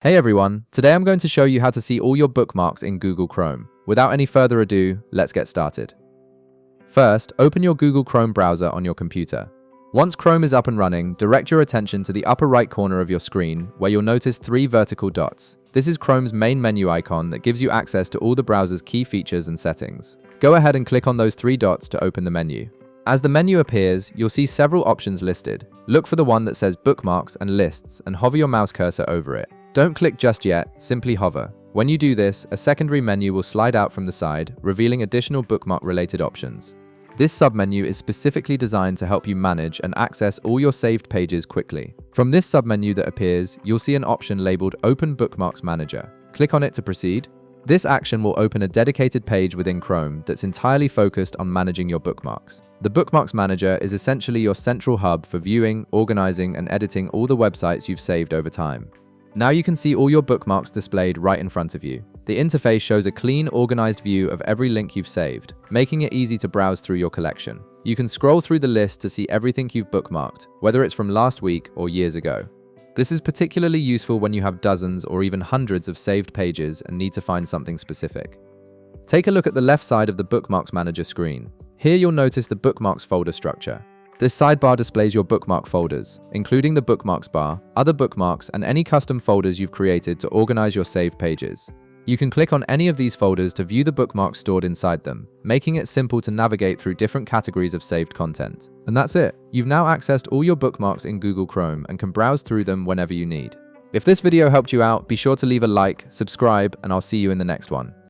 Hey everyone, today I'm going to show you how to see all your bookmarks in Google Chrome. Without any further ado, let's get started. First, open your Google Chrome browser on your computer. Once Chrome is up and running, direct your attention to the upper right corner of your screen, where you'll notice 3 vertical dots. This is Chrome's main menu icon that gives you access to all the browser's key features and settings. Go ahead and click on those 3 dots to open the menu. As the menu appears, you'll see several options listed. Look for the one that says Bookmarks and Lists and hover your mouse cursor over it. Don't click just yet, simply hover. When you do this, a secondary menu will slide out from the side, revealing additional bookmark-related options. This submenu is specifically designed to help you manage and access all your saved pages quickly. From this submenu that appears, you'll see an option labeled Open Bookmarks Manager. Click on it to proceed. This action will open a dedicated page within Chrome that's entirely focused on managing your bookmarks. The Bookmarks Manager is essentially your central hub for viewing, organizing, and editing all the websites you've saved over time. Now you can see all your bookmarks displayed right in front of you. The interface shows a clean, organized view of every link you've saved, making it easy to browse through your collection. You can scroll through the list to see everything you've bookmarked, whether it's from last week or years ago. This is particularly useful when you have dozens or even hundreds of saved pages and need to find something specific. Take a look at the left side of the Bookmarks Manager screen. Here you'll notice the Bookmarks folder structure. This sidebar displays your bookmark folders, including the Bookmarks bar, other bookmarks, and any custom folders you've created to organize your saved pages. You can click on any of these folders to view the bookmarks stored inside them, making it simple to navigate through different categories of saved content. And that's it. You've now accessed all your bookmarks in Google Chrome and can browse through them whenever you need. If this video helped you out, be sure to leave a like, subscribe, and I'll see you in the next one.